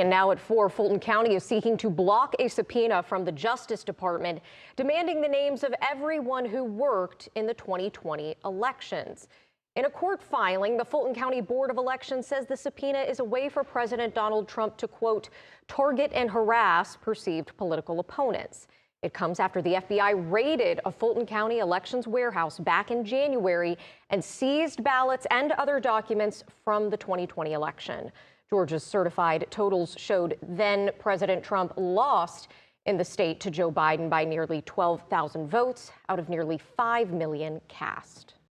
And now at 4, Fulton County is seeking to block a subpoena from the Justice Department, demanding the names of everyone who worked in the 2020 elections. In a court filing, the Fulton County Board of Elections says the subpoena is a way for President Donald Trump to, quote, target and harass perceived political opponents. It comes after the FBI raided a Fulton County elections warehouse back in January and seized ballots and other documents from the 2020 election. Georgia's certified totals showed then President Trump lost in the state to Joe Biden by nearly 12,000 votes out of nearly 5 million cast.